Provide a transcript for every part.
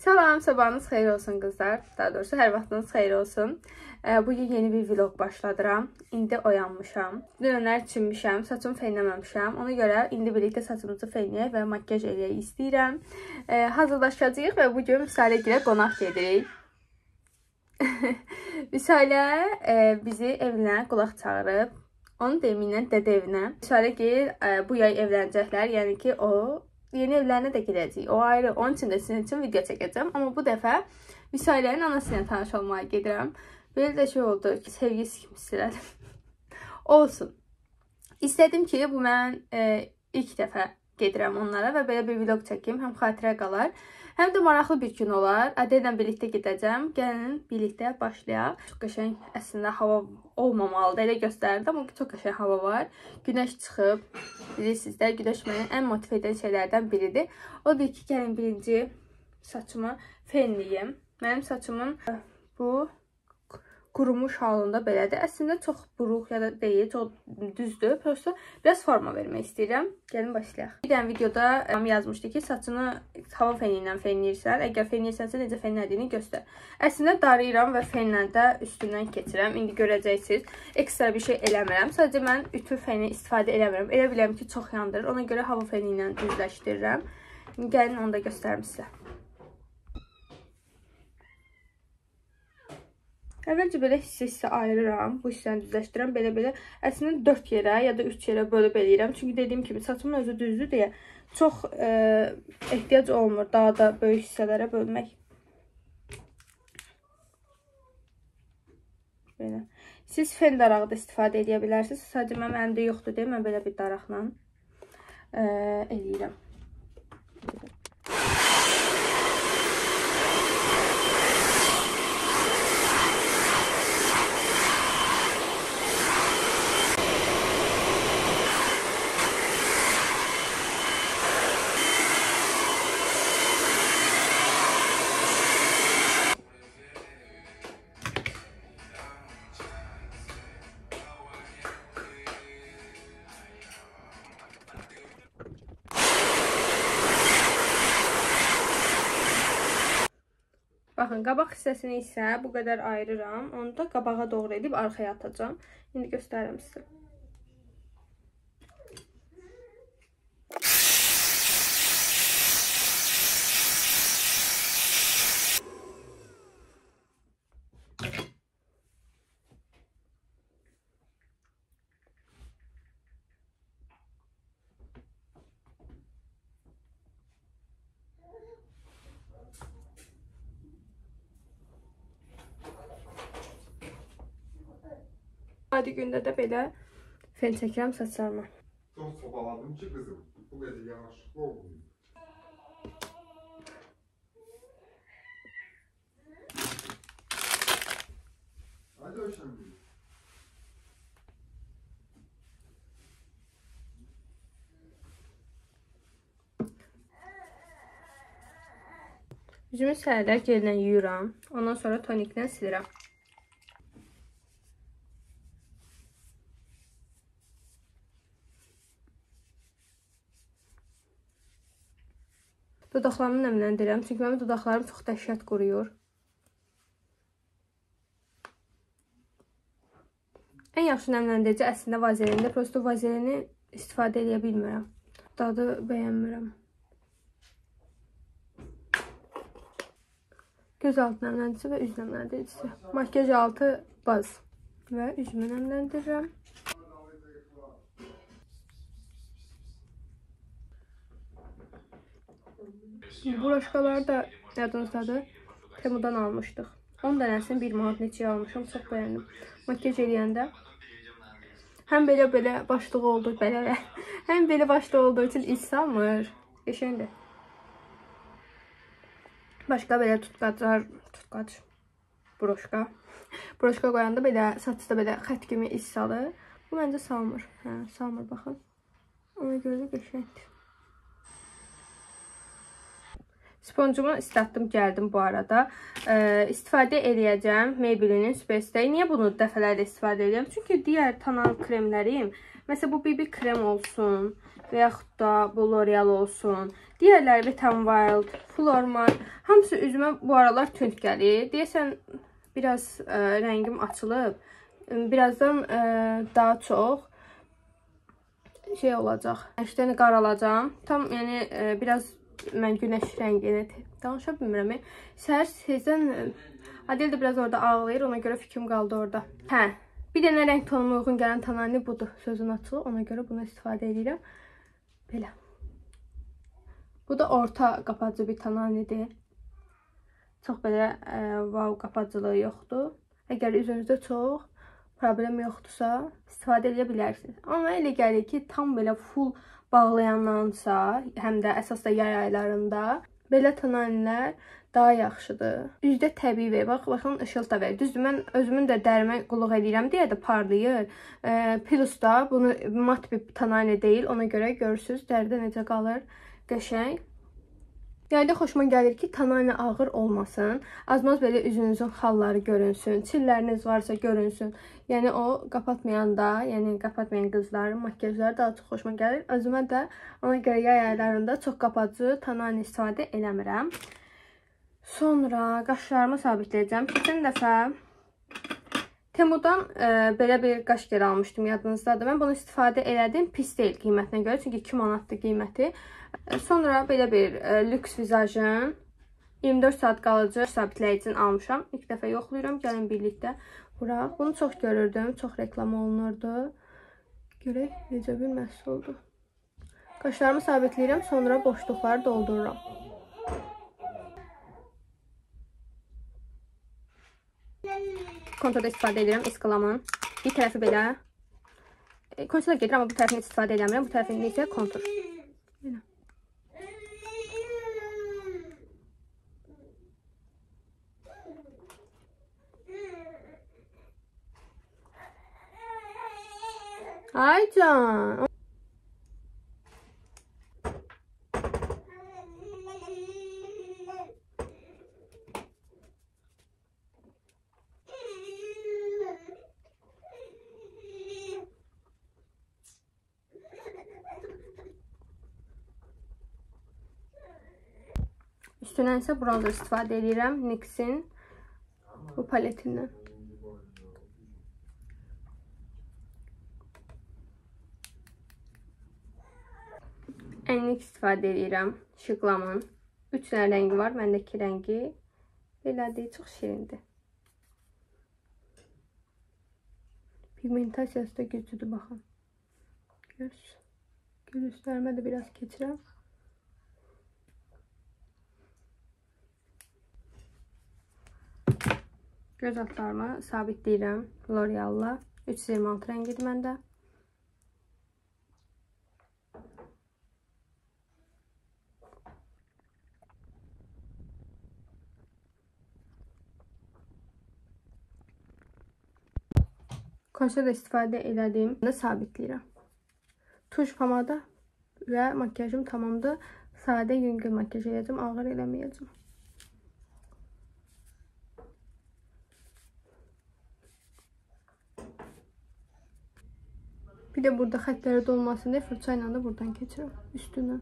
Salam, sabahınız xeyir olsun qızlar. Daha doğrusu hər vaxtınız xeyir olsun. Bugün yeni bir vlog başladıram. İndi oyanmışam. Dünənlər çinmişəm, saçımı fenləməmişəm. Ona görə indi birlikdə saçımızı fenləyək və makyaj eləyək istəyirəm. Hazırlaşacağıq və bugün Visalə gilə qonaq gedirik. Visalə bizi evinə qulaq çağırıb. Onun deyiminlə dədə evinə. Visalə gil bu yay evlənəcəklər. Yəni ki, o yeni evlərinə də gedəcəyik. O ayrı. Onun üçün də sizin üçün video çəkəcəm. Amma bu dəfə Visalənin anasıyla tanış olmaya gedirəm. Belə də şey oldu ki, sevgisi kimi istəyirəm. Olsun. İstədim ki, bu mən ilk dəfə gedirəm onlara və belə bir vlog çəkim. Həm xatirə qalar, həm də maraqlı bir gün olar. Adə ilə birlikdə gedəcəm. Gəlin birlikdə başlayaq. Çox qəşəng əslində hava olmamalıdır. Elə göstərdi, amma çox qəşəng hava var. Günəş çıxıb. Bilirsiniz də, günəş məni ən motiv edən şeylərdən biridir. Odur ki, gəlin birinci saçımı fenləyim. Mənim saçımın bu qurumuş halında belədir. Əslində çox buruq ya da deyil, çox düzdür. Prosto biraz forma vermək istəyirəm. Gəlin başlayaq. Bir dənə videoda yazmışdı ki, saçını hava feni ilə fenləyirsən. Əgər fenləyirsənsə necə fenlədiyini göstər. Əslində darayıram və fenlə də üstündən keçirəm. İndi görəcəksiniz. Ekstra bir şey eləmirəm. Sadəcə mən ütü feni istifadə eləmirəm. Elə biləm ki, çox yandırır. Ona görə hava feni ilə düzləşdirirəm. Gəlin onu da göstərim sizə. Əvvəlcə belə hissə ayırıram, bu hissəni düzləşdirirəm, belə-belə. Əslində 4 yerə ya da 3 yerə bölüb eləyirəm. Çünki dediyim kimi saçımın özü düzdür deyə çox ehtiyac olmur daha da böyük hissələrə bölmək. Belə. Siz fen darağı da istifadə edə bilərsiniz. Sadəcə mənim əlimdə yoxdur deyə mən belə bir daraqla eləyirəm. Baxın, qabaq hissəsini isə bu qədər ayırıram. Onu da qabağa doğru edib arxaya atacağım. İndi göstərirəm sizə. Adi gündə də belə fen çəkirəm saçlarıma. Çox sobaladım ki qızım, bu qədər yanaşıqlı olmayım. Hadi hoşlan bir. Üzümü səhərlər gellə yuyuram. Ondan sonra toniklə silirəm. Dodaqlarımı nəmləndirirəm. Çünki mənim dodaqlarım çox dəhşət quruyur. Ən yaxşı nəmləndirici əslində vazelindir. Prosto vazelini istifadə edə bilmirəm. Dadı bəyənmirəm. Göz altı nəmləndiricisi və üz nəmləndiricisi. Makyaj altı baz və üzümü nəmləndirirəm. Broşkaları da yadınızdadır. Temu'dan almışdıq. 10 dənəsini 1 manat neçəyə almışım. Çox bəyəndim. Makyaj eləyəndə həm belə başlığı oldu, belə. Həm belə başlığı olduğu üçün iç salmır. Qəşəngdir. Başqa belə tutqac, broşka. Broşka qoyanda belə saçda belə xət kimi iç salır. Bu məncə salmır. Hə, salmır baxın. Ona görə də qəşəngdir. Sponcumu islatdım, gəldim bu arada. İstifadə eləyəcəm Maybelline Space Day. Niyə bunu dəfələrlə istifadə edirəm? Çünki digər tonal kremlərim, məsələn bu BB krem olsun və yaxud da bu L'Oreal olsun, digərləri Wet n Wild, Flormar, hamısı üzümə bu aralar tünd gəlir. Deyəsən biraz rəngim açılıb. Birazdan daha çox şey olacaq. İşte qaralacağım. Tam yəni biraz mən günəş rəngini danışa bilmirəm. Səhər sizdən Adel də biraz orada ağlayır. Ona görə fikrim qaldı orada. Hə, bir dənə rəng tonuma uyğun gələn tonani budur. Sözün açığı. Ona görə bunu istifadə edirəm. Belə. Bu da orta qapatıcı bir tonanidir. Çox belə wow qapatıcılığı yoxdur. Əgər üzünüzdə çox problem yoxdursa, istifadə edə bilərsiniz. Amma elə gəlir ki, tam belə full bağlayandansa, həm də əsas da yay aylarında belə tonanilər daha yaxşıdır. Üzdə təbii və baxın ışıltı da verir. Düzdür, mən özümün də dərimə qulluq edirəm deyə də parlayır. Plus da bunu mat bir tonani deyil. Ona görə görürsünüz dəridə necə qalır qəşəng. Yayda xoşuma gəlir ki, tonani ağır olmasın. Az-maz belə üzünüzün xalları görünsün. Çilləriniz varsa görünsün. Yəni o qapatmayanda, yəni qapatmayan qızların makyajları daha çox xoşuma gəlir. Özümə də ona görə yay aylarında çox qapatıcı tonani istifadə eləmirəm. Sonra qaşlarımı sabitləyəcəm. Keçən dəfə Temudan belə bir qaş geri almışdım, yadınızdadır. Mən bunu istifadə elədim, pis deyil qiymətinə görə. Çünki 2 manatdır qiyməti. Sonra belə bir lüks vizajın 24 saat qalıcı sabitləyicini almışam. İlk dəfə yoxlayıram, gəlin birlikdə vuraq. Bunu çox görürdüm, çox reklam olunurdu. Görək necə bir məhsuldur. Qaşlarımı sabitləyirəm, sonra boşluqları doldururam. Konturda istifadə edirəm Escalamın. Bir tərəfi belə. Konturda gedir, amma bu tərəfini istifadə edəmirəm. Bu tərəfini isə kontur. Belə. Ay can. Üstündən isə bronzer istifadə edirəm. NYX'in bu paletindən. NYX istifadə edirəm. Şıqlamın. 3 dənə rəngi var. Məndə 2 rəngi. Belədir, çox şirindir. Pigmentasiyası da güclüdür, baxın. Görürsünüz. Göz üstlərimə də biraz keçirəm. Göz altlarımı sabitləyirəm L'Oreal'la. 326 rəngidir məndə. Konserdə istifadə elədim. Sabitləyirəm. Tuş pomada və makyajım tamamdır. Sadə yüngül makyaj edəcəm. Ağır eləməyəcəm. Bir də burada xətləri dolmasın deyə fırça ilə də buradan keçirəm üstünə.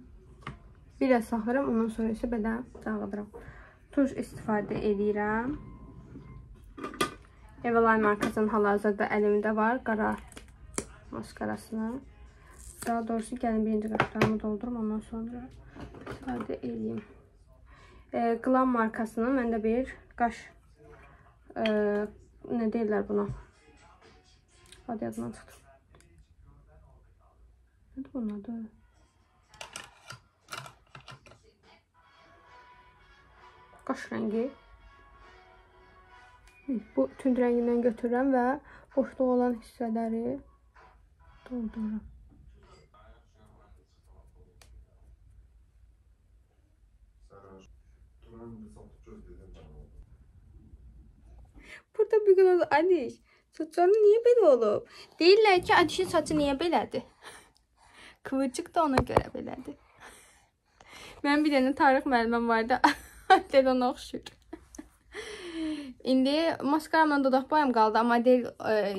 Biraz saxlayıram, ondan sonra isə belə dağıdıram. Tuş istifadə edirəm. Eveline markasının hal-hazırda əlimdə var. Qara maskarasını. Daha doğrusu gəlin birinci qaşlarımı doldurum, ondan sonra istifadə edeyim. Glam markasının məndə bir qaş nə deyirlər buna? Adı yadımdan çıxdı. Nədir bunun adı? Qaş rəngi. Bu tünd rəngindən götürürəm və boşluq olan hissələri doldururam. Burada bir gün oldu. Adiş, saçların niyə belə olub? Deyirlər ki, Adişin saçı niyə belədir? Kıvırcık da ona görə belədir. Mənim bir dənə tarix müəlliməm vardı. Adel ona oxşuyur. İndi maskaramla dodaq boyam qaldı, amma Adel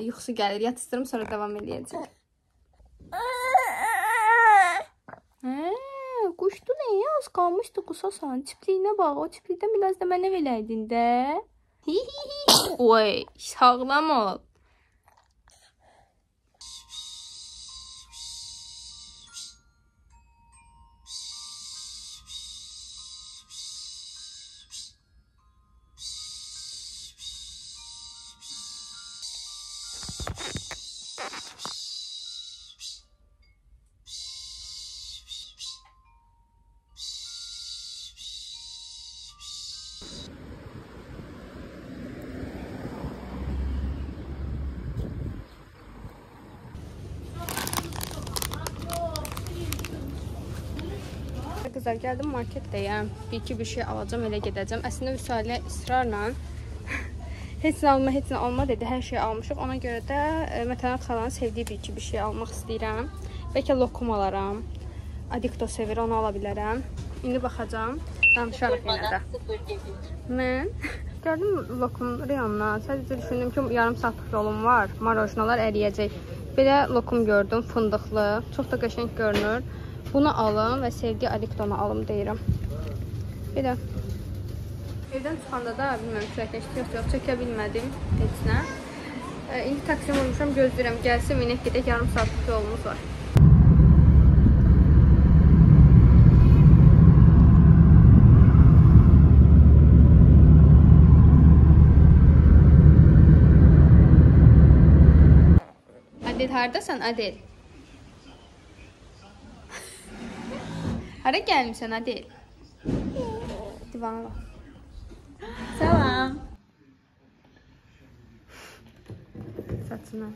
yuxusu gəlir. Yatışdırım, sonra davam edəcək. Quşdu nəyə? Az qalmışdı qusasan. Çipliyinə bax. O çiplikdən biraz da mənə verəydin də. Oy, sağlam ol. Qızlar, gəldim marketdəyəm. Bir şey alacağım, elə gedəcəm. Əslində Vüsalə israrla heç nə alma dedi. Hər şey almışıq. Ona görə də Mətənət xalanın sevdiyi bir şey almaq istəyirəm. Bəlkə lokum alaram. Adikto sevir, onu ala bilərəm. İndi baxacağam. Danışarıq yenə də. Mən gəldim lokum reyonuna. Sadəcə düşündüm ki, yarım saatlıq yolum var. Marojnalar əriyəcək. Belə lokum gördüm, fındıqlı. Çox da qəşəng görünür. Bunu alım və sevdiyi adiktonu alım deyirəm. Belə. Evdən çıxanda da bilməm çəkmişdim. Yox, çəkə bilmədim heç nə. İndi taksiyə vurmuşam, gözləyirəm. Gəlsin, minək gedək, yarım saatlıq yolumuz var. Adel, hardasan Adel? Hara gəlmişsən Adel? Divana bax. Salam. Saçına.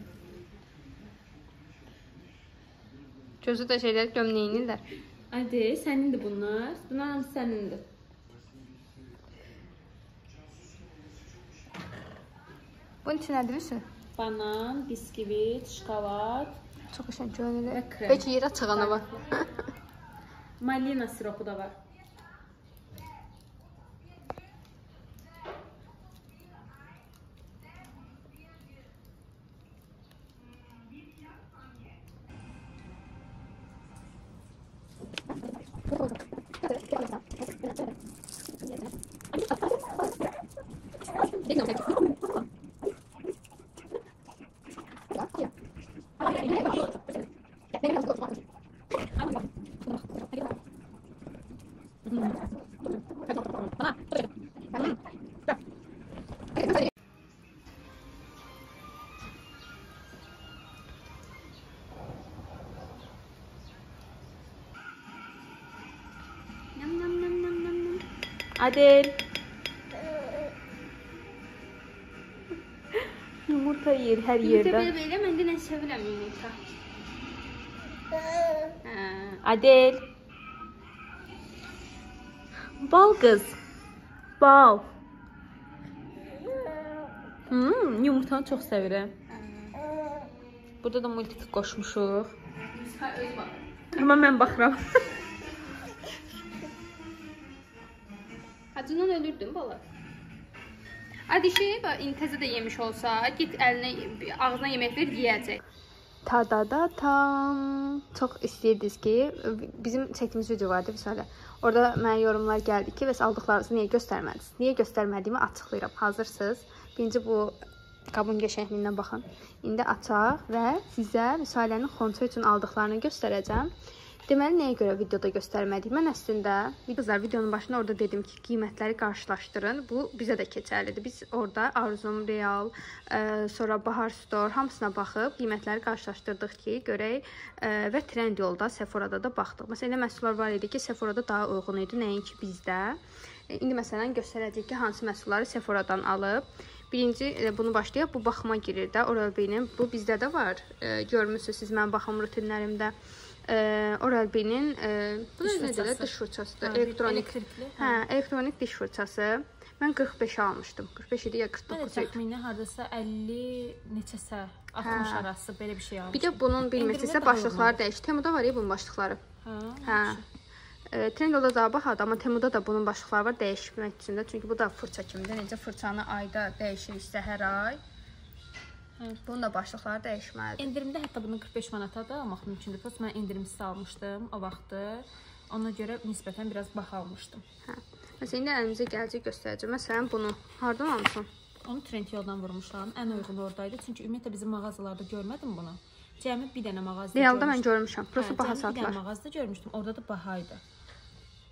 Gözü də şeylər gömləyinirlər. Adel, sənindir bunlar. Bunlar hamısı sənindir. Bunun için nədir misin? Banan, biskvit, şokolad. Çox qəşəng görünür. Və krem. Peki yerə çıxana var. Malina siropu da var. Adel. Yumurta yer hər yerdə. Belə, mən də nə sevirəm yumurta. Adel. Bal qız. Bal. Yumurtanı çox sevirəm. Burada da multifik qoşmuşuq. Amma mən baxıram. Acından ölürdün bala. Adişi təzə də yemiş olsa, git əlinə, ağzına yemək ver, yeyəcək. Ta-da-da-tam. Çox istəyirdiniz ki, bizim çəkdiyimiz video vardı Vüsalə. Orada mənə yorumlar gəldi ki, bəs aldıqlarınızı niyə göstərmədiniz? Niyə göstərmədiyimi açıqlayıram. Hazırsınız? Birinci bu qabın qəşəngliyindən baxın. İndi açaq və sizə Vüsalənin xonça üçün aldıqlarını göstərəcəm. Deməli, nəyə görə videoda göstərmədik? Mən əslində, qızlar, videonun başında orada dedim ki, qiymətləri qarşılaşdırın. Bu, bizə də keçərlidir. Biz orada Arzum, Real, sonra Bahar Store, hamısına baxıb, qiymətləri qarşılaşdırdıq ki, görək və Trendyolda, Sephora'da da baxdıq. Məsələn, məhsullar var idi ki, Sephora'da daha uyğun idi, nəinki bizdə. İndi məsələn, göstərəcək ki, hansı məhsulları Sephora'dan alıb. Birinci, bunu başlayaq, bu baxıma girir də, Oral-B'nin. Bu bizdə də var. Görmürsünüz siz mənim baxım rutinlərimdə. Oral-B'nin diş fırçasıdır. Elektronik diş fırçası. Mən 45 almışdım. 45 idi ya 49 idi. Təxmini hardasa 50 neçəsə 60 arası belə bir şey almışdım. Bir də bunun bilmirsinizsə başlıqları dəyişdi. Temuda var ya bunun başlıqları. Trendyolda da baxadı, amma Temuda da bunun başlıqları var dəyişmək üçün də. Çünki bu da fırça kimidir. Necə fırçanı ayda dəyişiriksə hər ay. Bunun da başlıqları dəyişməlidir. İndirimdə hətta bunu 45 manata da almaq mümkündür. Prosta mən indirimsiz almışdım o vaxtı. Ona görə nisbətən biraz baha almışdım. Hə. Məsələn, indi əlimizə gələcək göstərəcəm. Məsələn, bunu hardan almışam? Onu Trendyoldan vurmuşam. Ən uyğun oradaydı. Çünki ümumiyyətlə bizim mağazalarda görmədim bunu. Cəmi bir dənə mağazada Realda mən görmüşəm. Prosta baha Bir satlar. dənə mağazada görmüşdüm. Orada da bahaydı.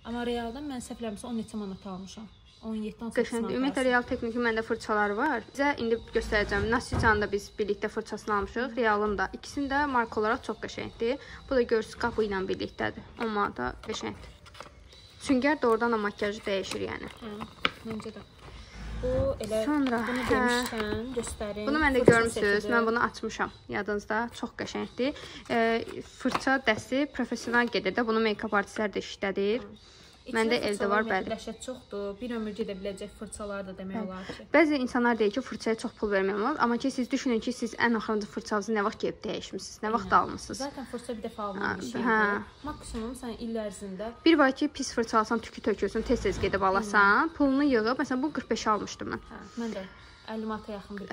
Amma realda mən səhvləmirəmsə 10 neçə manat almışam. 17-18 manat. Ümumiyyətlə Real Texniki məndə fırçaları var. Bizə indi göstərəcəm. Nasicanı da biz birlikdə fırçasını almışıq. Realın da. İkisinin də marka olaraq çox qəşəngdir. Bu da görürsünüz qapı ilə birlikdədir. 10 manata qəşəngdir. Süngər də oradan da makyajı dəyişir yəni. Məncə də. Bu elə Sonra, bunu demişkən göstərim. Bunu mən də görmüsünüz. Mən bunu açmışam. Yadınızda çox qəşəngdir. Fırça dəsti professional gedir də. Bunu make-up artistlər də işlədir. Məndə evdə var, bəli. Dəhşət çoxdur. Bir ömür gedə biləcək fırçalar da demək olar ki. Bəzi insanlar deyir ki, fırçaya çox pul vermək olmaz. Amma ki, siz düşünün ki, siz ən axırıncı fırçanızı nə vaxt gəlib dəyişmisiniz, nə vaxt almısınız. Zaten fırça bir dəfə alınan bir şeydir. Maksimum sən il ərzində. Bir var ki, pis fırça alsan, tükü tökülsün, tez-tez gedib alasan, pulunu yığıb, məsələn, bu 45-ə almışdım mən. Mən də 50 manata yaxın bir.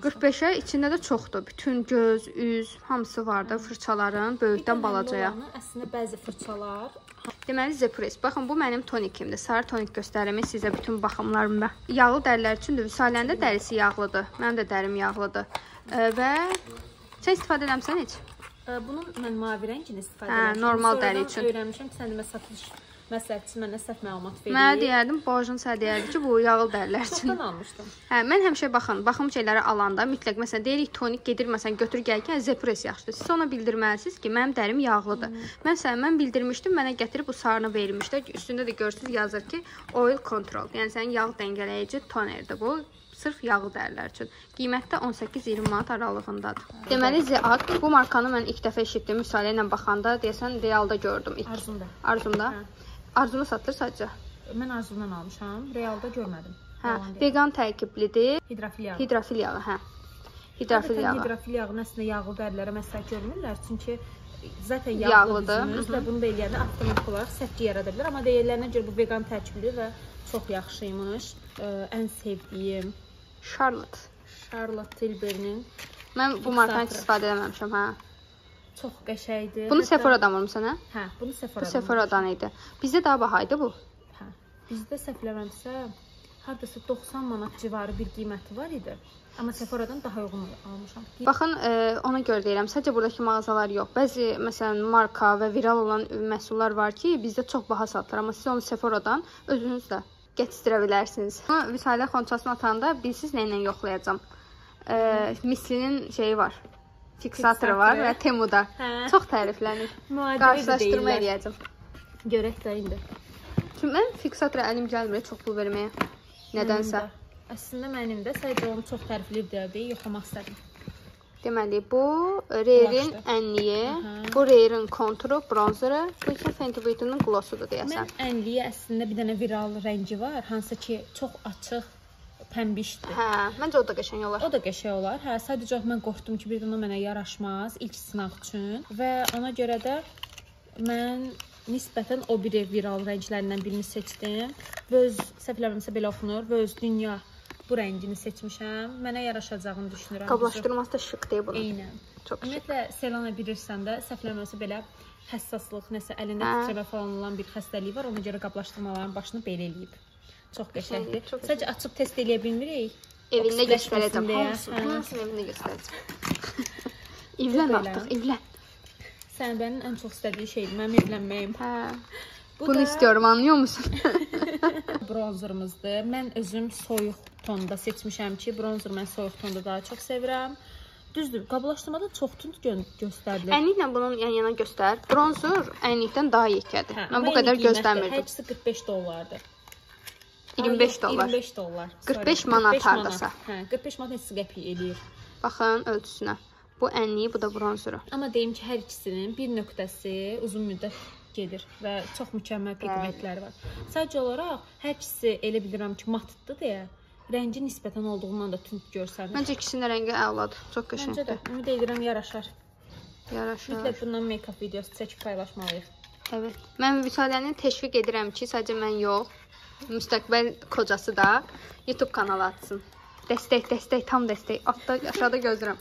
45-ə içində də çoxdur. Bütün göz, üz, hamısı var da fırçaların, böyükdən balacaya. Əslində bəzi fırçalar Deməli, Zepress. Baxın, bu mənim tonikimdir. Sarı tonik göstərimi sizə bütün baxımlarımda. Yağlı dərilər üçündür. Vüsalənin də dərisi yağlıdır. Mənim də dərim yağlıdır. Və sən istifadə eləmirsən heç? Bunun mən mavi rəngini istifadə edirəm. Normal dəri üçün. Öyrənmişəm ki, sən demə satış məsləhətçisi mənə səhv məlumat verir. Mənə deyərdim, Bojan sənə deyərdi ki, bu yağlı dərilər üçün. Çoxdan almışdım. Mən həmişə baxım şeyləri alanda mütləq məsələn deyirik tonik gedir məsələn götür gəlkən Zepress yaxşıdır. Siz ona bildirməlisiniz ki, mənim dərim yağlıdır. Mən bildirmişdim, mənə gətirib bu sarını vermişdi. Üstündə də görürsüz yazır ki, oil control. Yəni sənin yağ dəngələyici tonerdir bu. Sırf yağlı dərilər üçün. Qiymətdə 18-20 manat aralığındadır. Deməli Zeat bu markanı mən ilk dəfə eşitdim. Müsalə ilə baxanda deyəsən Realda gördüm ilk. Arzumda. Arzumda satılır sadəcə. Mən Arzumdan almışam. Realda görmədim. Vegan tərkiblidir. Hidrofil yağı. Hidrofil yağı, hə. Hidrofil yağı. Hidrofil yağını əslində yağlı dərilərə məsləhət görmürlər. Çünki zaten yağlıdır. Və bunu da eləyəndə avtomatik olaraq səhvlik yarada bilər. Amma deyirlərinə görə bu vegan tərkiblidir və çox yaxşıymış. Ən sevdiyim Charlotte Tilbury'nin. Mən bu markanı istifadə eləməmişəm, hə. Çox qəşəngdir. Bunu Sephora'dan vurmusan, hə? Hə, bunu Sephora'dan. Bu Sephora'dan idi. Bizdə daha bahaydı bu. Hə. Bizdə səhvləməmsə, hardasa 90 manat civarı bir qiyməti var idi. Amma Sephora'dan daha uyğun almışam. Baxın, ona görə deyirəm, sadəcə buradakı mağazalar yox. Bəzi məsələn marka və viral olan məhsullar var ki, bizdə çox baha satılır, amma siz onu Sephora'dan özünüz də gətirə bilərsiniz. Vüsalə xonçasını atanda bilsiz nə ilə yoxlayacağam. Mislinin şeyi var. Fiksatoru var və Temuda. Çox təriflənir. Qarşılaşdırma eləyəcəm. Görək də indi. Çünki mən fiksatora əlim gəlmir çox pul verməyə. Nədənsə. Əslində mənim də sadəcə onu çox tərifləyib deyə yoxlamaq istədim. Deməli, bu Rare-in ənliyi, bu Rare-in konturu, bronzeri, bu isə Fenty Beauty-nin glossudur deyəsən. Mən ənliyi əslində bir dənə viral rəngi var, hansı ki çox açıq, pəmbişdir. Hə, məncə o da qəşəng olar. O da qəşəng olar. Hə, sadəcə mən qorxdum ki, birdən o mənə yaraşmaz ilk sınaq üçün və ona görə də mən nisbətən o biri viral rənglərindən birini seçdim. Vöz, səhvləmirəmsə belə oxunur, Vöz Dünya bu rəngini seçmişəm. Mənə yaraşacağını düşünürəm. Qablaşdırması da şık deyil bunun. Eynən. Çox şık. Ümumiyyətlə, Selana bilirsən də, səhvləmirəmsə belə həssaslıq, nəsə əlində titrəmə falan olan bir xəstəlik var. Ona görə qablaşdırmaların başını belə eləyib. Çox qəşəngdir. Sadəcə açıb test eləyə bilmirik. Evində göstərəcəm. Hamısını evində göstərəcəm. İvlən artıq, ivlən. Sənin ən çox istədiyi şeydir, mənim evlənməyim. Hə. Bunu istiyorum, anlıyor musun? Bronzerımızdır. Mən özüm soyuq tonda seçmişəm ki, bronzer mən soyuq tonda daha çox sevirəm. Düzdür, qablaşdırmada çox tünd göstərilir. Ənliklə bunun yan-yana göstər. Bronzer ənlikdən daha yekədir. Mən bu qədər gözləmirdim. Hər ikisi 45 dollardır. 25 dollar. 25 dollar. 45 manat hardasa. Hə, 45 manat neçə qəpik eləyir. Baxın ölçüsünə. Bu ənliyi, bu da bronzeri. Amma deyim ki, hər ikisinin bir nöqtəsi uzun müddət gedir və çox mükəmməl pigmentləri var. Sadəcə olaraq hər ikisi elə bilirəm ki, matdır deyə rəngi nisbətən olduğundan da tünd görsənir. Məncə ikisinin rəngi əladır. Çox qəşəngdir. Məncə də. Ümid edirəm yaraşar. Yaraşar. Mütləq bundan make-up videosu çəkib paylaşmalıyıq. Evet. Mən Vüsaləni təşviq edirəm ki, sadəcə mən yox, müstəqbəl kocası da YouTube kanalı açsın. Dəstək, tam dəstək. Altda, aşağıda gözləyirəm.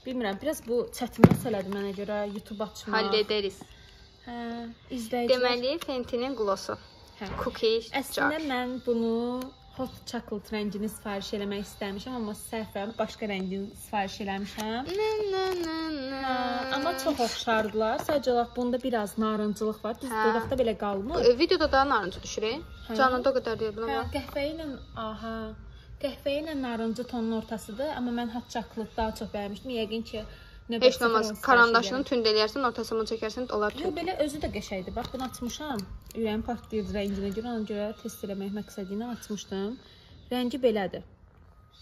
Bilmirəm, biraz bu çətin məsələdir mənə görə YouTube açmaq. Həll edəriz. Hə, izləyicilər. Deməli, Fenty'nin glosu. Hə. Cookie Əslində jar. mən bunu hot chocolate rəngini sifariş eləmək istəmişəm, amma səhvən başqa rəngini sifariş eləmişəm. Amma çox oxşardılar. Sadəcə olaraq bunda biraz narıncılıq var. Düz dodaqda belə qalmır. Videoda da narıncı düşür. Canında o qədər deyə bilməm. Qəhvə ilə narıncı tonun ortasıdır, amma mən hot chocolate daha çox bəyənmişdim. Yəqin ki, heç nə olmaz. Karandaşını tünd eləyərsən, ortasını çəkərsən, olar tünd. Yox, belə özü də qəşəngdir. Bax, bunu açmışam. Ürəyim partlayır rənginə görə, ona görə test eləmək məqsədi ilə açmışdım. Rəngi belədir.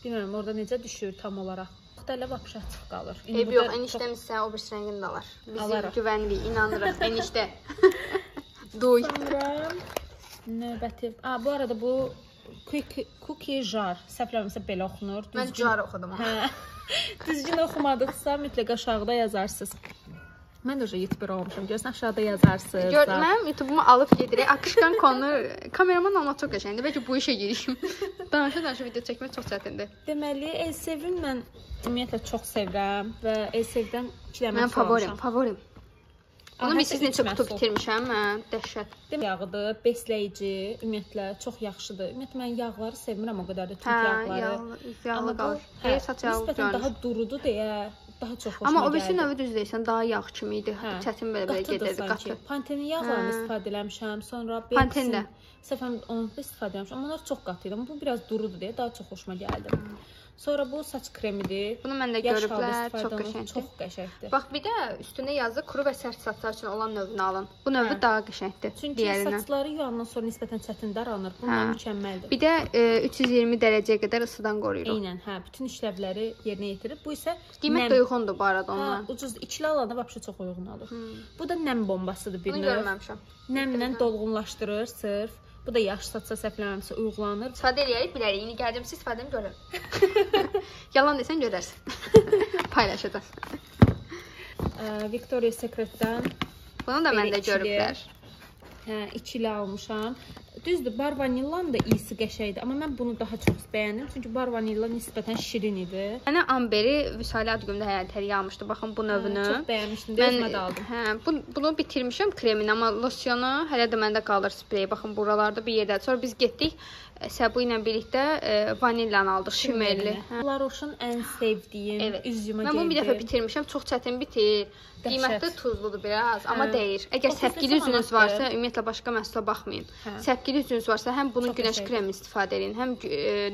Bilmirəm, orada necə düşür tam olaraq. Müxtəlif apış açıq qalır. Eybi yox, eniştəmizsə o bir rəngini də alar. Bizim güvənlik, inanırıq, eniştə. Duy. Sonra növbəti. Bu arada bu cookie jar. Səhvləmirəmsə belə oxunur. Mən jar oxudum. Hə. Düzgün oxumadıqsa mütləq aşağıda yazarsınız. Mən də YouTuber olmuşam. Görürsən aşağıda yazarsınız. Mənim YouTube'umu alıb gedirik. Akışqan konu kameraman olmaq çox qəşəngdir. Bəlkə bu işə girişim. Danışa video çəkmək çox çətindir. Deməli, Elsevin mən ümumiyyətlə çox sevirəm və Elsevdən 2 dənə mən favorim. Bunu siz neçə qutu bitirmişəm mən, dəhşət. Yağıdır, besləyici, ümumiyyətlə çox yaxşıdır. Ümumiyyətlə mən yağları sevmirəm o qədər də, tünd yağları. Yağlı qalır. Saç yağı nisbətən daha durudur deyə daha çox xoşuma gəldi. Amma o birisi növü düz deyirsən, daha yağ kimi idi. Çətin belə gedirdi, qatı. Pantenin yağlarını istifadə eləmişəm, sonra Pantenda. Səfəm onu da istifadə eləmişəm. Amma onlar çox qatı idi, amma bu biraz durudur deyə daha çox xoşuma gəldi. Sonra bu saç kremidir. Bunu mən də görüblər, çox qəşəngdir. Çox qəşəngdir. Bax, bir də üstünə yazır, kuru və sərt saçlar üçün olan növünü alın. Bu növü daha qəşəngdir. Çünki saçları yuyandan sonra nisbətən çətin daranır. Bu mükəmməldir. Bir də 320 dərəcəyə qədər ısıdan qoruyur. Eynən, hə, bütün işləvləri yerinə yetirir. Bu isə qiymət də uyğundur bu arada onunla. Ucuz, ikili alanda vəbşə çox uyğun olur. Bu da nəm bombasıdır bir növ. Bunu görməmişəm. Nəmlə dolğunlaşdırır sırf. Bu da yaş saçsa səhvləməmsə uyğulanır. İstifadə eləyək bilərik. İndi gələcəm siz istifadəni görün. Yalan desən görərsən. Paylaşacağam. Victoria's Secret'dən bunu da məndə görüblər. Hə, ikili almışam. Düzdür, bar vanillanın da iyisi qəşəngdir, amma mən bunu daha çox bəyəndim. Çünki bar vanilla nisbətən şirin idi. Mənə amberi Vüsalə ad günümdə həyətəri almışdı. Baxın bu növünü. Çox bəyənmişdim, özümə də aldım. Hə, bunu bitirmişəm kremini, amma losyonu hələ də məndə qalır spreyi. Baxın buralarda bir yerdədir. Sonra biz getdik Səbu ilə birlikdə vanillanı aldıq, şimerli. La Roche-un ən sevdiyim üz yuma gəldi. Mən bunu bir dəfə bitirmişəm, çox çətin bitir. Qiymətli tuzludur biraz, amma deyir. Əgər səpkili üzünüz varsa, ümumiyyətlə başqa məhsula baxmayın. Səpkili üzünüz varsa, həm bunun günəş kremini istifadə edin, həm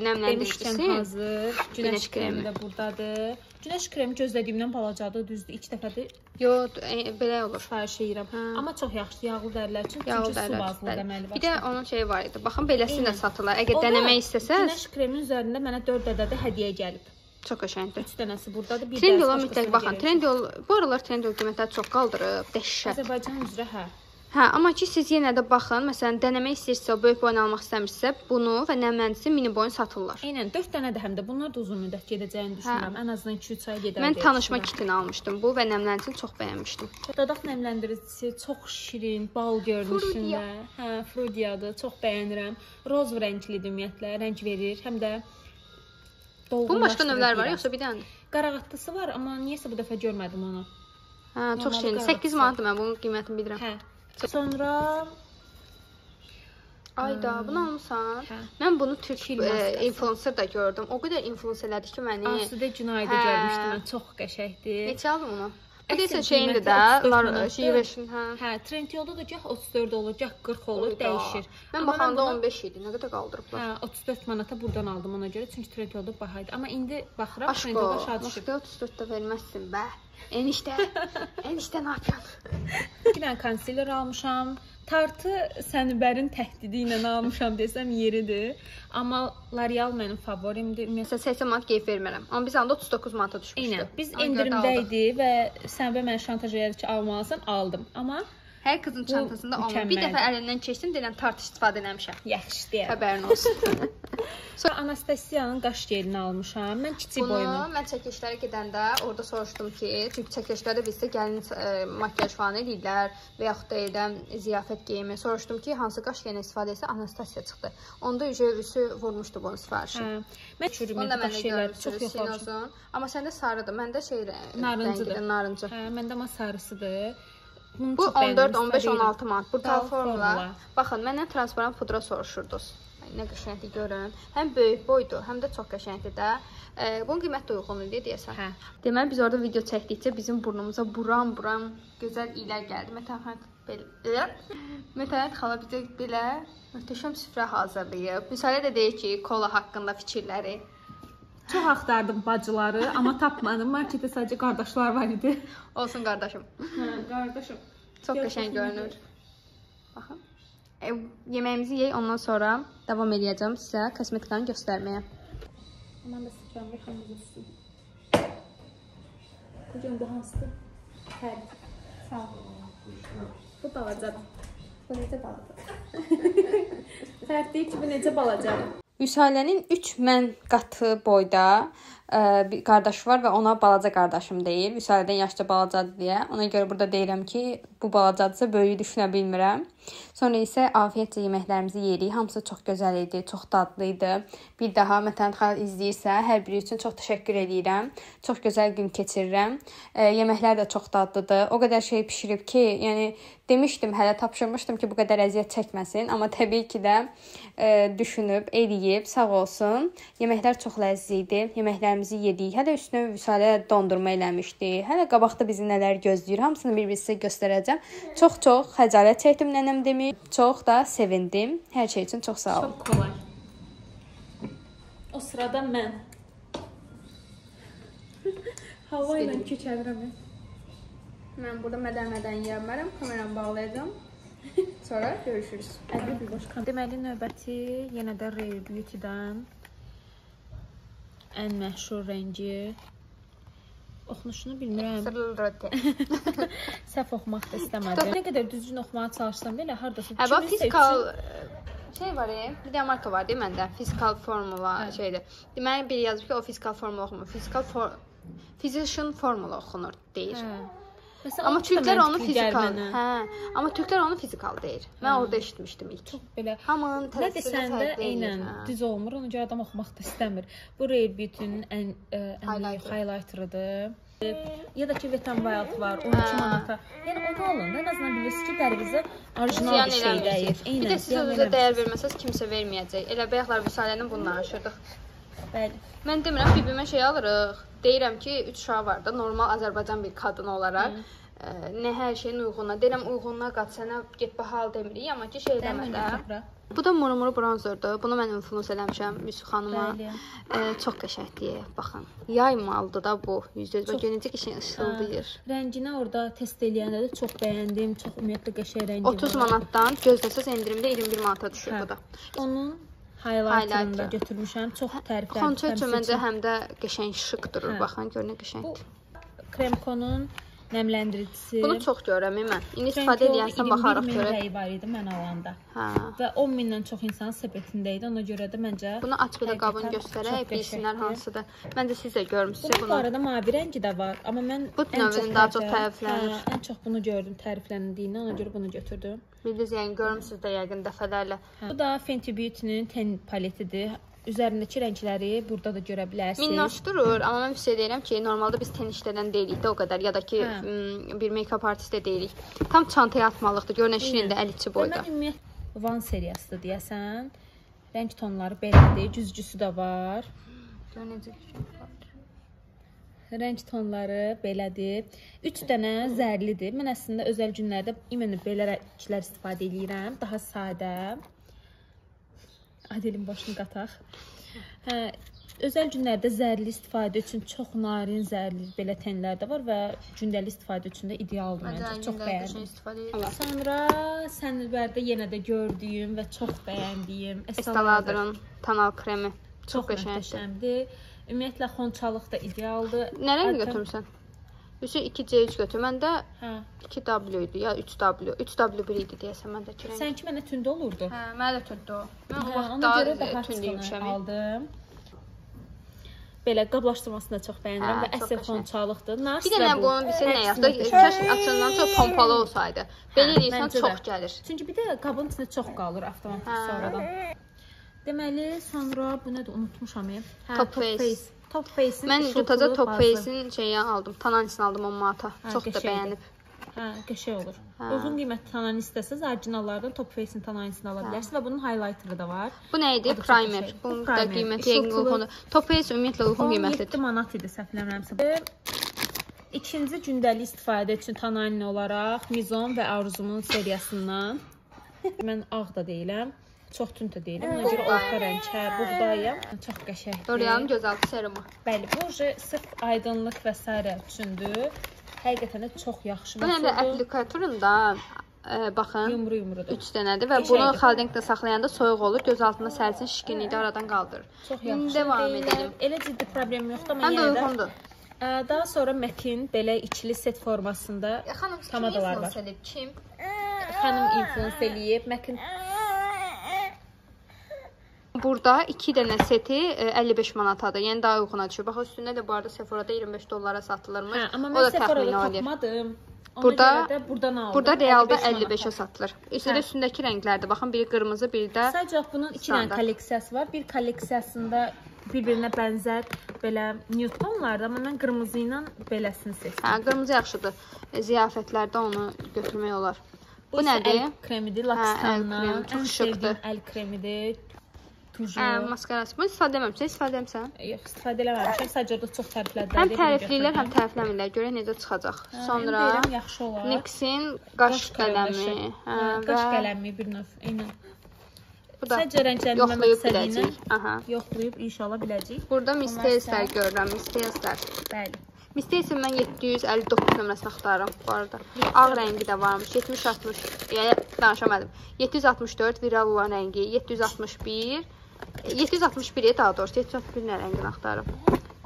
nəmləndiricisi. Hazır, günəş kremi də buradadır. Günəş kremi gözlədiyimdən balacadır, düzdür, 2 dəfədir. Yox, belə olur. Sifariş edirəm. Amma çox yaxşı, yağlı dərilər üçün, çünki su bazlı deməli var. Bir də onun şeyi var idi. Baxın, beləsini də satırlar. Əgər denəmək istəsəz, günəş kremin üzərində mənə 4 ədəd hədiyyə gəlib. Çox qəşəngdir. 3 dənəsi burdadır. Bir Trendyol mütləq baxın. Trendyol bu aralar Trendyol qiymətləri çox qaldırıb, dəhşət. Azərbaycan üzrə Hə, amma ki siz yenə də baxın, məsələn, denəmək istəyirsə, o böyük boyun almaq istəmirsə, bunu və nəmləndisi mini boyun satırlar. Eynən, 4 dənə də həm də bunlar da uzun müddət gedəcəyini düşünürəm. Ən azından 2-3 ay gedər. Mən tanışma kitini almışdım bu və nəmləndicisini çox bəyənmişdim. Dodaq nəmləndiricisi çox şirin, bal görünüşündə. Hə, Frudiadır, çox bəyənirəm. Roz rənglidir ümumiyyətlə, rəng verir, həm də dolğunlaşdırır. Bunun başqa növləri var, yoxsa bir dənədir? Qarağatlısı var, amma niyəsə bu dəfə görmədim onu. Hə, çox şirin. 8 manatdır, mən bunun qiymətini bilirəm. Hə. Sonra ayda bunu almısan? Hə. Mən bunu türk influencer da gördüm. O qədər influencer elədi ki, məni Asudə Günayda görmüşdüm mən. Çox qəşəngdir. Neçə aldın onu? Bu desə şeyindir də, Şiveşin, hə. Hə, Trendyolda da gah 34 olur, gah 40 olur, dəyişir. Mən baxanda 15 idi. Nə qədər qaldırıblar? Hə, 34 manata burdan aldım ona görə, çünki Trendyolda baha idi. Amma indi baxıram, Trendyolda aşağı düşüb. Başqa 34 də verməzsən bə. Eniştə nə yapıyorsun? 2 dənə konsiler almışam. Tartı Sənibərin təhdidi ilə almışam desəm yeridir. Amma L'Oreal mənim favorimdir. Məsələn 80 manat qeyb vermərəm. Amma biz anda 39 manata düşmüşdü. Eynən. Biz endirimdə idi və Səbə məni şantaj elədi ki, almalısan, aldım. Amma hər qızın çantasında olmalı. Bir dəfə əlindən keçsin, deyirəm tart istifadə eləmişəm. Yaxşı deyəm. Xəbərin olsun. Sonra Anastasiyanın qaş gelini almışam. Mən kiçik boyunu. Bunu mən çəkilişlərə gedəndə orada soruşdum ki, çünki çəkilişlərdə bizdə gəlin makyaj falan edirlər və yaxud da elə ziyafət geyimi. Soruşdum ki, hansı qaş gelini istifadə etsə Anastasiya çıxdı. Onda ücü vurmuşdu bunun sifarişi. Mən çürümə qaş şeylər çox yoxlaşdım. Amma səndə sarıdır, məndə şey narıncıdır. Narıncı. Məndə amma sarısıdır. Bu 14, 15, 16 manat. Brutal formula. Baxın, məndən transparent pudra soruşurdunuz. Nə qəşəngdir görün. Həm böyük boydur, həm də çox qəşəngdir də. Bunun qiyməti uyğun idi deyəsən. Hə. Deməli biz orada video çəkdikcə bizim burnumuza buram gözəl iylər gəldi. Mətahət xala bizə belə möhtəşəm süfrə hazırlayıb. Müsadə də deyir ki, kola haqqında fikirləri. Çox axtardım bacıları, amma tapmadım. Marketdə sadəcə qardaşlar var idi. Olsun qardaşım. Hə, qardaşım. Çox qəşəng görünür. Baxın. Yeməyimizi yeyək, ondan sonra davam edəcəm sizə kosmetikanı göstərməyə. Mən də sıçram və xanımız üstüm. Hocam bu hansıdır? Hər. Sağ ol. Bu balacadır. Bu necə balacadır? Fərq deyir ki, bu necə balacadır? Vüsalənin 3 mən qatı boyda bir qardaşı var və ona balaca qardaşım deyir. Vüsalədən yaşca balacadır deyə. Ona görə burada deyirəm ki, bu balacadırsa böyüyü düşünə bilmirəm. Sonra isə afiyetcə yeməklərimizi yeyirik. Hamısı çox gözəl idi, çox dadlı idi. Bir daha Mətahət xala izləyirsə, hər biri üçün çox təşəkkür edirəm. Çox gözəl gün keçirirəm. Yeməklər də çox dadlıdır. O qədər şey bişirib ki, yəni demişdim, hələ tapşırmışdım ki, bu qədər əziyyət çəkməsin, amma təbii ki də düşünüb, eləyib, sağ olsun. Yeməklər çox ləzzətli idi. Yeməklərimizi yedik. Hələ üstünə Vüsalə dondurma eləmişdi. Hələ qabaqda bizi nələr gözləyir, hamısını bir-bir sizə göstərəcəm. Çox xəcalət çəkdim nənəm demir. Çox da sevindim. Hər şey üçün çox sağ olun. Çox kolay. O sırada mən hava ilə köçəlirəm. Mən burada mədən yeyərəm, kameramı bağlayacağam. Sonra görüşürüz. Deməli, növbəti yenə də Rare Beauty-dən ən məşhur rəngi. Oxunuşunu bilmirəm. Səhv oxumaq da istəmədim. Nə qədər düzgün oxumağa çalışsam belə, haradasa kimin fiskal şey var bir də marka var deyə məndə. Fiskal formula şeydir. Deməli, biri yazıb ki, o fiskal formula oxumur. Physician formula oxunur deyir. Amma türklər onu fizikal. Hə, amma türklər onu fizikal deyir. Mən orada eşitmişdim ilk. Çox belə. Hamının nə desəndə eynən düz olmur, ona görə adam oxumaq da istəmir. Bu Rare Beauty-nin ən highlighter-ıdır. Ya da ki Wet n Wild var, 12 manata. Yəni onu alın, ən azından bilirsiniz ki, dərinizə orijinal bir şey deyir. Bir də siz özünüzə dəyər verməsəz, kimsə verməyəcək. Elə bayaqlar Vüsalənin bundan aşırdıq. Bəli. Mən demirəm, bibimə şey alırıq. Deyirəm ki, 3 uşağı var da, normal Azərbaycan bir qadın olaraq. Nə hər şeyin uyğununa. Deyirəm, uyğununa qat, sənə get bahal demirik, amma ki, şey demədə. Bu da muru bronzerdur. Bunu mən influence eləmişəm Müsü xanıma. Çox qəşəngdir, baxın. Yaymalıdır da bu. %100 bak, necə qəşəng işıldayır. Rənginə orada test eləyəndə də çox bəyəndim. Çox ümumiyyətlə qəşəng rəngi var. 30 manatdan gözləsəz endirimdə 21 manata düşür bu da. Onun highlighterını da götürmüşəm. Çox təriflədim. Konçeço məncə həm də qəşəng şık durur. Baxın, görün nə qəşəngdir. Bu Kremkonun nəmləndiricisi. Bunu çox görürəm mən. İndi istifadə edəsən baxarıq görək. 21 min var idi mən alanda. Hə. Və 10 mindən çox insanın sepetində idi. Ona görə də məncə bunu aç belə qabını göstərək, bilsinlər hansıdır. Məncə siz də görmüsünüz bunu. Bu arada mavi rəngi də var, amma mən bu növünün daha çox təriflənir. Ən çox bunu gördüm tərifləndiyindən, ona görə bunu götürdüm. Bildiniz, yəni görmüsünüz də yəqin dəfələrlə. Bu da Fenty Beauty-nin ten paletidir. Üzərindəki rəngləri burada da görə bilərsiniz. Minnoş durur, amma mən sizə deyirəm ki, normalda biz ten işlərdən deyilik də o qədər, ya da ki bir make-up artist də deyilik. Tam çantaya atmalıqdır, görünən şirin də əl içi boyda. Mən ümumiyyətlə Van seriyasıdır deyəsən. Rəng tonları belədir, güzgüsü də var. Rəng tonları belədir. 3 dənə zərlidir. Mən əslində özəl günlərdə imенно belə rənglər istifadə edirəm, daha sadə. Adelin başını qataq. Hə, özəl günlərdə zərli istifadə üçün çox narin zərli belə tenlər də var və gündəlik istifadə üçün də idealdır məncə. Çox bəyəndim. Sonra Sənilbərdə yenə də gördüyüm və çox bəyəndiyim Estee Lauder'ın tonal kremi. Çox qəşəngdir. Ümumiyyətlə xonçalıq da idealdır. Nə rəngi götürmüsən? Üstü 2C3 götür. Məndə Hə. 2W idi ya 3W. 3W1 idi deyəsən məndə ki. Səninki mənə tündə olurdu. Hə, mənə də tündü o. Mən o vaxt Ona görə daha daha tündüymüşəm. aldım. Belə qablaşdırmasını da çox bəyənirəm və əsl fonçalıqdır. Bir də mən bunun bilsə nə yaxdı? Kaş açından çox pompalı olsaydı. Belə eləyirsən çox gəlir. Çünki bir də qabın içində çox qalır avtomatik sonradan. Deməli, sonra bu nədir? Unutmuşam. Top Face. Top Face-in Mən Rutaza Top Face-in şeyini aldım. Tananisini aldım 10 manata. Çox da bəyənib. Hə, qəşəng olur. Uyğun qiymətli tananis istəsəz, orijinallardan Top Face-in tananisini ala bilərsiniz və bunun highlighterı da var. Bu nə idi? Primer. Bunun da qiyməti uyğundur. Top Face ümumiyyətlə uyğun qiymətlidir. 17 manat idi səhvləmirəmsə. İkinci gündəlik istifadə üçün tananin olaraq Mizon və Arzumun seriyasından. Mən ağ da deyiləm. Çox tünd də deyiləm. Ona görə orta rəng, buğdayam. Çox qəşəngdir. L'Oreal'ın gözaltı serumu. Bəli, bu sırf aydınlıq və s. üçündür. Həqiqətən də çox yaxşı. Bu həm də aplikatorunda baxın. Yumru-yumrudur. 3 dənədir və bunu xaldingdə saxlayanda soyuq olur. Göz altında sərsin şikinliyi də aradan qaldırır. Çox yaxşı. Devam edelim. Elə ciddi problem yoxdur, amma Həm də yenə də uyğundur. Daha sonra MAC-in belə içli set formasında tamadalar var. Kim? Xanım influence eləyib. MAC-in Burada 2 dənə seti 55 manatadır. Yəni daha uyğuna düşür. Bax üstündə də bu arada Sephora-da 25 dollara satılırmış. Amma o mən da Sephora-da təxmini tapmadım. Buradan aldım. Burada realda 55-ə satılır. Üstündəki rənglərdir. Baxın, biri qırmızı, biri də sadəcə bunun 2 dənə kolleksiyası var. Bir kolleksiyasında bir-birinə bənzər belə nude tonlardır, amma mən qırmızı ilə beləsini seçdim. Hə, qırmızı yaxşıdır. Ziyafətlərdə onu götürmək olar. Bu nədir? Əl kremidir, L'Occitane-dan. Çox şıqdır. Əl kremidir. Maskarası. Bunu istifadə etməmişsən, istifadə etməsən? Yox, istifadə eləməmişəm. Sadəcə orada çox təriflədilər. Həm tərifləyirlər, həm tərifləmirlər. Görək necə çıxacaq. Sonra NYX-in qaş qələmi. Qaş qələmi bir növ. Eynən. Bu da sadəcə rənglərini biləcəyik. Yoxlayıb inşallah biləcəyik. Burada Mistelslər görürəm, Mistelslər. Bəli. Mistelsin mən 759 nömrəsini axtarıram bu arada. Ağ rəngi də varmış. 70-60, yəni danışamadım. 764 viral olan rəngi, 761 761-yə daha doğrusu 761 nə rəngini axtarım.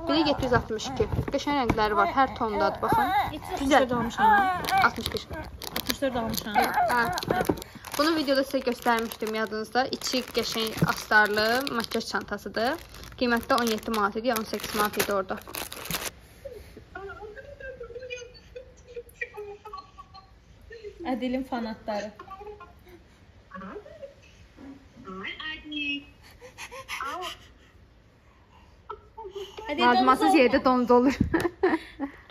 Bir də 762. Qəşəng rəngləri var, hər tondadır, baxın. Güzel almışam. 61. 64 almışam. Bunu videoda sizə göstərmişdim yadınızda. İçi qəşəng astarlı makyaj çantasıdır. Qiyməti 17 manat idi, 18 manat idi orada. Ədilin fanatları. Lazımasız yerdə donuz olur.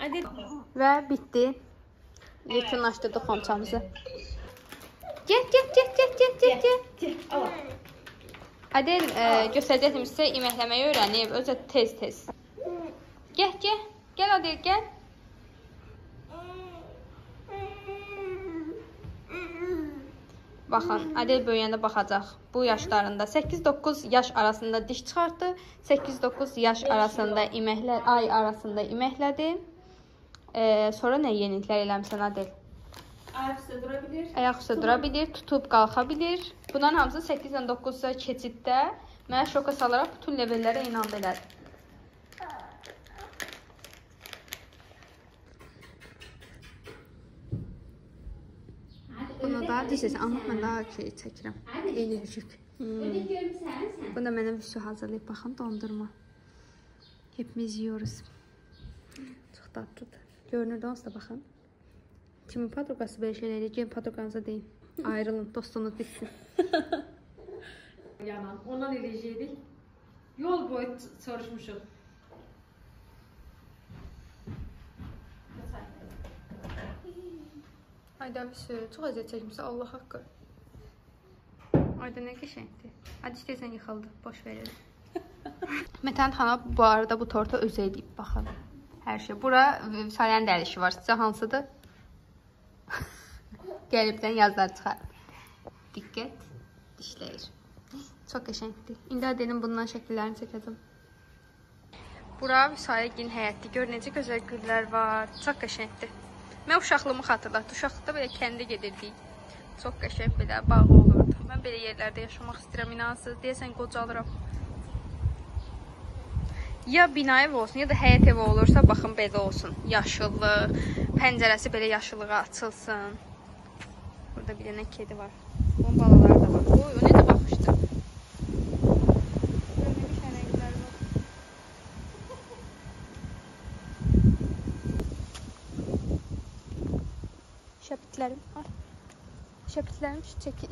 Ədil. Və bitdi. Yekunlaşdırdıq xonçamızı. Get. Adel göstərəcəkdim sizə iməkləməyi öyrənib, özə tez. Gəl Adel, gəl. Baxın, Adel böyüyəndə baxacaq. Bu yaşlarında 8-9 yaş arasında diş çıxartdı. 8-9 yaş arasında ay arasında iməklədi. Sonra nə yeniliklər eləmişsən Adel? Ayaq üstə dura bilir, tutub qalxa bilir. Bunların hamısı 8 ilə 9 keçiddə mənə şoka salaraq bütün levellərə inandı elədi. Bunu da deyəcəksən, amma mən daha çəkirəm. Eyni düşük. Bunu da mənə vüsü hazırlayıb, baxın, dondurma. Hepimiz yiyoruz. Çox tatlıdır. Görünür də onsuz da baxın. Kimin padruqası belə şeylər eləyir, gelin padruqanıza deyin. Ayrılın, dostunuz bitsin. Yanan, ondan eləyəcəkdik. Yol boyu soruşmuşuq. Ayda vüsü, çox əziyyət çəkmişsə, Allah haqqı. Ayda nə qəşəngdir. Hadi istəyirsən yıxıldı, boş verir. Mətən xana bu arada bu tortu özü edib, baxın. Hər şey. Bura Sayan dəlişi var. Sizə hansıdır? Qəlibdən yazlar çıxar. Diqqət, dişləyir. Çox qəşəngdir. İndi Adelin bundan şəkillərini çəkəcəm. Bura Vüsayəgin həyətdir. Gör necə gözəl güllər var. Çox qəşəngdir. Mən uşaqlığımı xatırlatdı. Uşaqlıqda belə kəndə gedirdik. Çox qəşəng belə bağ olurdu. Mən belə yerlərdə yaşamaq istəyirəm, inansız. Deyəsən qocalıram. Ya bina evi olsun, ya da həyət evi olursa, baxın belə olsun. Yaşıllıq, pəncərəsi belə yaşıllığa açılsın. Burada bir dənə kedi var. Onun balaları da var. Oy, o necə baxışdı? Şapitlərim. Şapitlərim,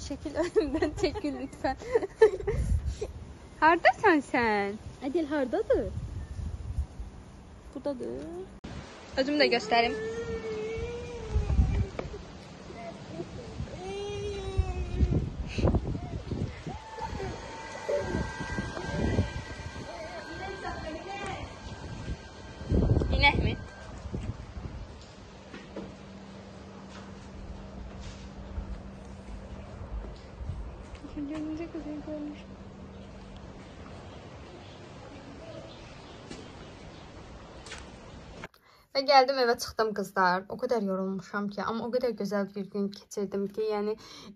şəkil önümdən çəkil lütfən. Hardasan sən? Adil hardadır? Buradadır. Özümü də göstərim. İnək mi? Gözünüzə güzel görmüş. Və gəldim evə çıxdım qızlar. O qədər yorulmuşam ki, amma o qədər gözəl bir gün keçirdim ki, yəni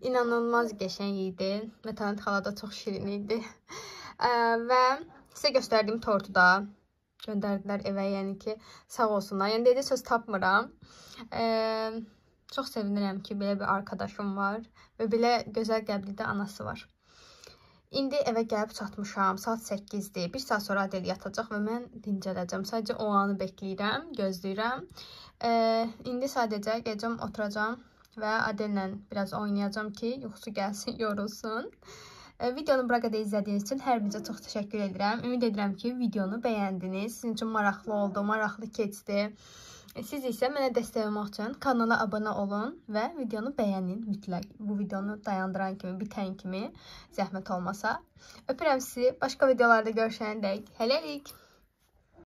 inanılmaz qəşəng idi. Mətanət xala da çox şirin idi. Və sizə göstərdiyim tortu da göndərdilər evə, yəni ki, sağ olsunlar. Yəni dedi söz tapmıram. Çox sevinirəm ki, belə bir arkadaşım var və belə gözəl qəlbli də anası var. İndi evə gəlib çatmışam. Saat 8-dir. Bir saat sonra Adel yatacaq və mən dincələcəm. Sadəcə o anı bekləyirəm, gözləyirəm. İndi sadəcə gələcəm, oturacam və Adellə biraz oynayacam ki, yuxusu gəlsin, yorulsun. Videonu bura qədər izlədiyiniz üçün hər birinizə çox təşəkkür edirəm. Ümid edirəm ki, videonu bəyəndiniz. Sizin üçün maraqlı oldu, maraqlı keçdi. Siz isə mənə dəstək olmaq üçün kanala abunə olun və videonu bəyənin mütləq. Bu videonu dayandıran kimi, bitən kimi zəhmət olmasa. Öpürəm sizi. Başqa videolarda görüşənədək. Hələlik.